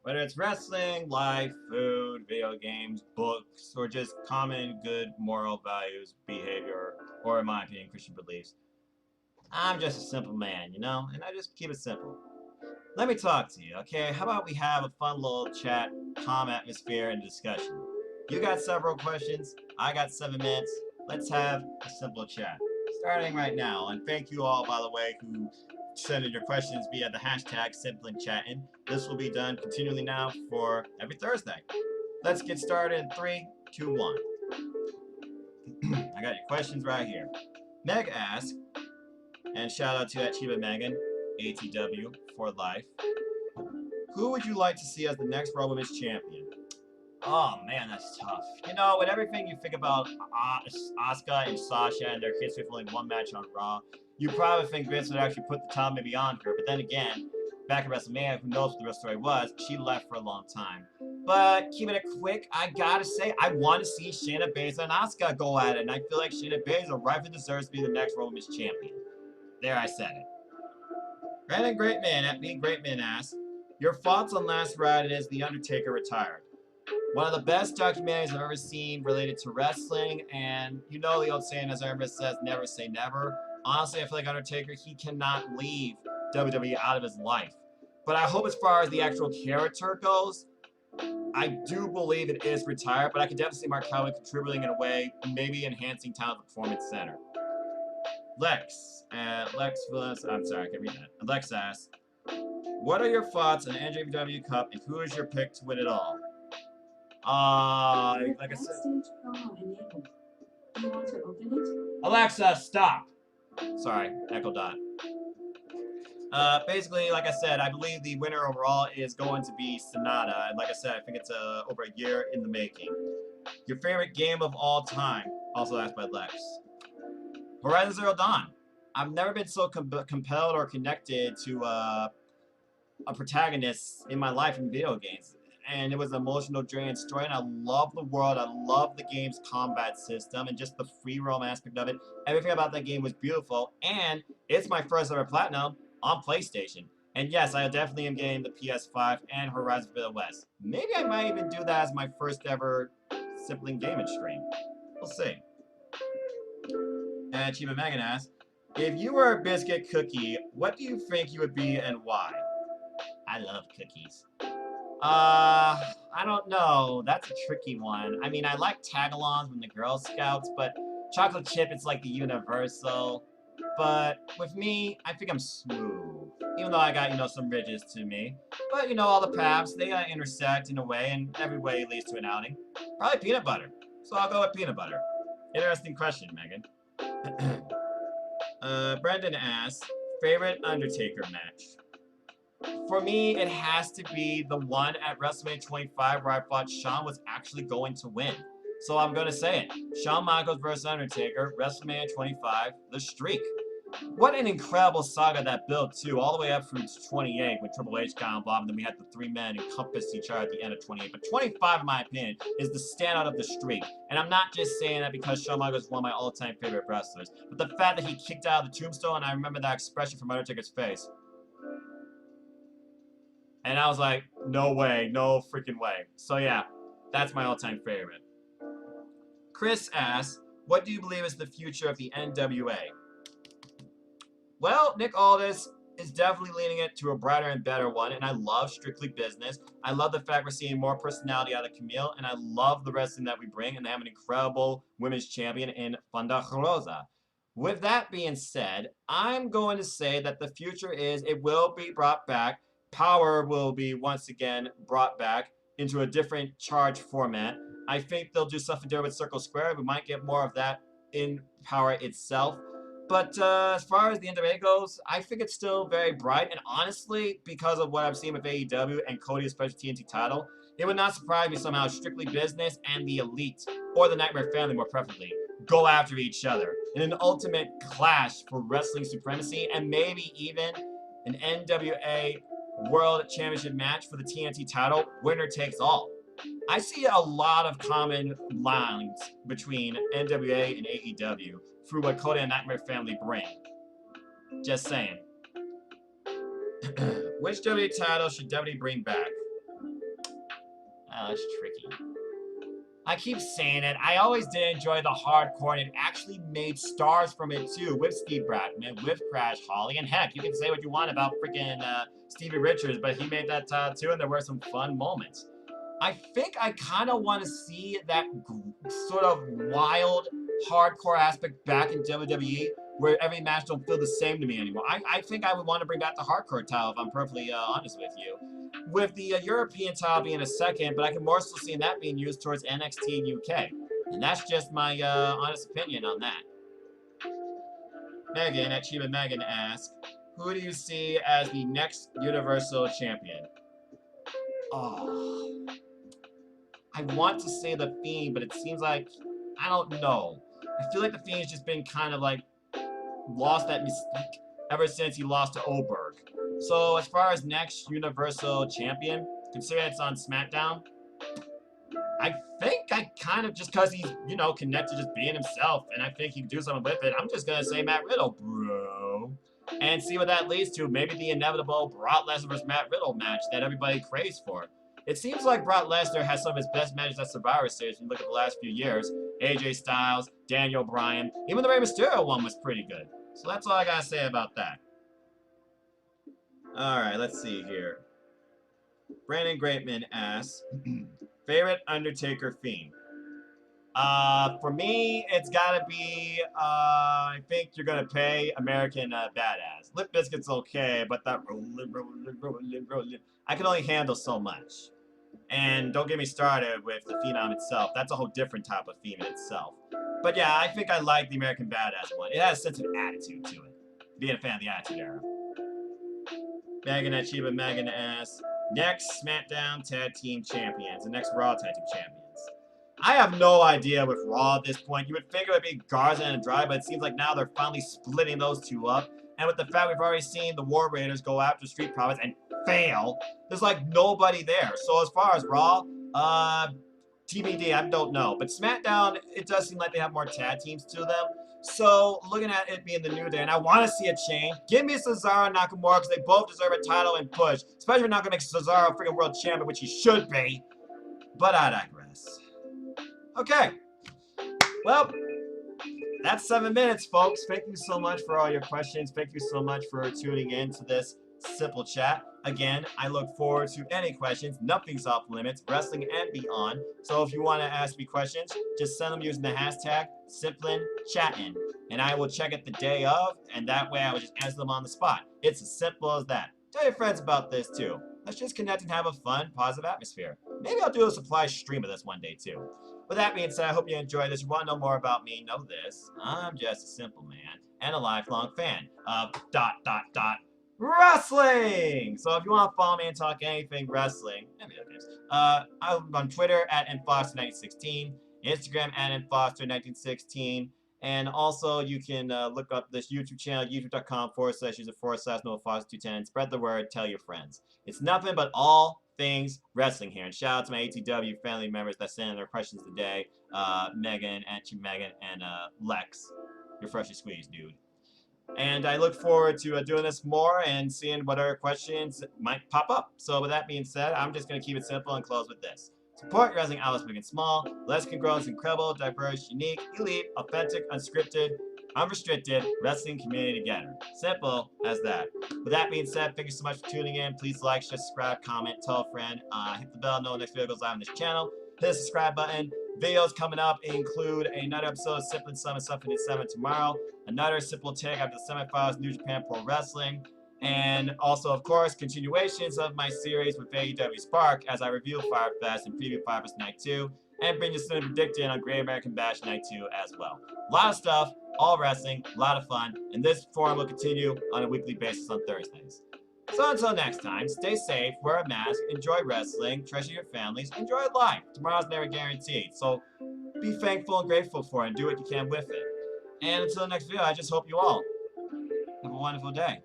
Whether it's wrestling, life, food, video games, books, or just common good moral values, behavior, or in my opinion, Christian beliefs, I'm just a simple man, and I just keep it simple. Let me talk to you, okay? How about we have a fun little chat, calm atmosphere, and discussion? You got several questions, I got 7 minutes. Let's have a simple chat. Starting right now, and thank you all, by the way, who send in your questions via the hashtag SimplingChatting. This will be done continually now for every Thursday. Let's get started in 3, 2, 1. I got your questions right here. Meg asks, and shout out to that Chiba Megan, ATW for life. Who would you like to see as the next Raw Women's Champion? Oh man, that's tough. With everything you think about Asuka and Sasha and their history with only one match on Raw, you probably think Vince would actually put the time maybe on her. But then again, back at WrestleMania, who knows what the real story was, she left for a long time. But keeping it quick, I gotta say, I want to see Shayna Baszler and Asuka go at it. And I feel like Shayna Baszler rightfully deserves to be the next Raw Women's Champion. There, I said it. Brandon Greatman at Me Greatman asks, your thoughts on last Friday as The Undertaker retired? One of the best documentaries I've ever seen related to wrestling, and you know the old saying, as everybody says, never say never. Honestly, I feel like Undertaker, he cannot leave WWE out of his life. But I hope as far as the actual character goes, I do believe it is retired, but I can definitely see Mark Calvin contributing in a way, maybe enhancing Talent Performance Center. I'm sorry, I can't read that. Lex asks, what are your thoughts on the NJPW Cup, and who is your pick to win it all? Like I said. Enabled. Do you want to open it? Alexa, stop! Sorry, Echo Dot. Basically, like I said, I believe the winner overall is going to be Sonata. And like I said, I think it's over a year in the making. Your favorite game of all time? Also asked by Lex. Horizon Zero Dawn. I've never been so compelled or connected to a protagonist in my life in video games. And it was an emotional, draining story, and I love the world, I love the game's combat system, and just the free roam aspect of it. Everything about that game was beautiful, and it's my first ever Platinum on PlayStation. And yes, I definitely am getting the PS5 and Horizon Forbidden West. Maybe I might even do that as my first ever Sibling Gaming stream. We'll see. And Chiba Megan asks, if you were a Biscuit Cookie, what do you think you would be and why? I love cookies. I don't know. That's a tricky one. I mean, I like tagalongs from the Girl Scouts, but chocolate chip is like the universal. But with me, I think I'm smooth. Even though I got, some ridges to me. But, all the paths, they intersect in a way, and every way leads to an outing. Probably peanut butter. So I'll go with peanut butter. Interesting question, Megan. Brendan asks, favorite Undertaker match? For me, it has to be the one at WrestleMania 25 where I thought Shawn was actually going to win. So I'm going to say it. Shawn Michaels versus Undertaker, WrestleMania 25, The Streak. What an incredible saga that built, too, all the way up through 28 when Triple H got involved, and then we had the three men encompass each other at the end of 28. But 25, in my opinion, is the standout of The Streak. And I'm not just saying that because Shawn Michaels is one of my all-time favorite wrestlers, but the fact that he kicked out of the tombstone, and I remember that expression from Undertaker's face. And I was like, no way, no freaking way. So yeah, that's my all-time favorite. Chris asks, what do you believe is the future of the NWA? Well, Nick Aldis is definitely leading it to a brighter and better one, and I love Strictly Business. I love the fact we're seeing more personality out of Camille, and I love the wrestling that we bring, and they have an incredible women's champion in Fanda Rosa. With that being said, I'm going to say that the future is it will be brought back. Power will be once again brought back into a different charge format. I think they'll do something there with Circle Square. We might get more of that in Power itself. But as far as the NWA goes, I think it's still very bright. And honestly, because of what I've seen with AEW and Cody's special TNT title, it would not surprise me somehow Strictly Business and the Elite, or the Nightmare Family more preferably, go after each other in an ultimate clash for wrestling supremacy, and maybe even an NWA World Championship match for the TNT title, winner takes all. I see a lot of common lines between NWA and AEW through what Cody and Nightmare Family bring. Just saying. Which WWE title should WWE bring back? Oh, that's tricky. I keep saying it. I always did enjoy the hardcore, and it actually made stars from it too, with Steve Brackman, with Crash Holly, and heck, you can say what you want about freaking Stevie Richards, but he made that too, and there were some fun moments. I think I kind of want to see that sort of wild, hardcore aspect back in WWE, where every match don't feel the same to me anymore. I think I would want to bring back the hardcore title, if I'm perfectly honest with you. With the European title being a second, but I can more so see that being used towards NXT and UK. And that's just my honest opinion on that. Megan, at Chiba Megan asks, who do you see as the next Universal Champion? Oh, I want to say The Fiend, but it seems like, I don't know. I feel like The Fiend's just been kind of like lost that mystique ever since he lost to Oberg. So as far as next Universal Champion, considering it's on Smackdown, I think I kind of, just because he's, you know, connected just being himself, and I think he can do something with it, I'm just going to say Matt Riddle, bro. And see what that leads to. Maybe the inevitable Brock Lesnar vs. Matt Riddle match that everybody craves for. It seems like Brock Lesnar has some of his best matches at Survivor Series when you look at the last few years. AJ Styles, Daniel Bryan, even the Rey Mysterio one was pretty good. So that's all I got to say about that. Alright, let's see here. Brandon Greatman asks, favorite Undertaker theme? For me, it's gotta be, I think you're gonna pay American Badass. Lip Biscuit's okay, but that rollin', I can only handle so much. And don't get me started with the Phenom itself. That's a whole different type of theme in itself. But yeah, I think I like the American Badass one. It has a sense of attitude to it. Being a fan of the Attitude Era. Megan at Chiba Megan asks, next SmackDown Tag Team Champions, the next Raw Tag Team Champions. I have no idea with Raw at this point. You would figure it would be Garza and Andrade, but it seems like now they're finally splitting those two up. And with the fact we've already seen the War Raiders go after Street Profits and fail, there's like nobody there. So as far as Raw, TBD, I don't know. But SmackDown, it does seem like they have more tag teams to them. So, looking at it being the New Day, and I want to see a change. Give me Cesaro and Nakamura, because they both deserve a title and push. Especially if you're not going to make Cesaro a freaking world champion, which he should be. But I digress. Okay. Well, that's 7 minutes, folks. Thank you so much for all your questions. Thank you so much for tuning in to this simple chat. Again, I look forward to any questions. Nothing's off limits, wrestling and beyond. So if you want to ask me questions, just send them using the hashtag #SimplingChattin'. And I will check it the day of, and that way I will just answer them on the spot. It's as simple as that. Tell your friends about this too. Let's just connect and have a fun, positive atmosphere. Maybe I'll do a supply stream of this one day too. With that being said, I hope you enjoyed this. If you want to know more about me, know this. I'm just a simple man and a lifelong fan of ... wrestling. So if you want to follow me and talk anything wrestling and video games, I'm on Twitter at nfoster1916, Instagram at nfoster1916, and also you can look up this YouTube channel, youtube.com/user/NoFoster210. Spread the word, tell your friends. It's nothing but all things wrestling here. And shout out to my ATW family members that sent in their questions today, Megan, Aunt Megan, and Lex. You're freshly squeezed, dude. And I look forward to doing this more and seeing what other questions might pop up. So with that being said, I'm just going to keep it simple and close with this. Support wrestling outlets big and small. Let's can grow this incredible, diverse, unique, elite, authentic, unscripted, unrestricted wrestling community together. Simple as that. With that being said, thank you so much for tuning in. Please like, share, subscribe, comment, tell a friend. Hit the bell, know when next video goes live on this channel. Hit the subscribe button. Videos coming up include another episode of Simple and Summon Something 7 tomorrow, another Simple Take after the semifinals New Japan Pro Wrestling, and also, of course, continuations of my series with AEW Spark as I review Firefest and preview Firefest Night 2, and bring you something predicted on Great American Bash Night 2 as well. A lot of stuff, all wrestling, a lot of fun, and this forum will continue on a weekly basis on Thursdays. So until next time, stay safe, wear a mask, enjoy wrestling, treasure your families, enjoy life. Tomorrow's never guaranteed, so be thankful and grateful for it and do what you can with it. And until the next video, I just hope you all have a wonderful day.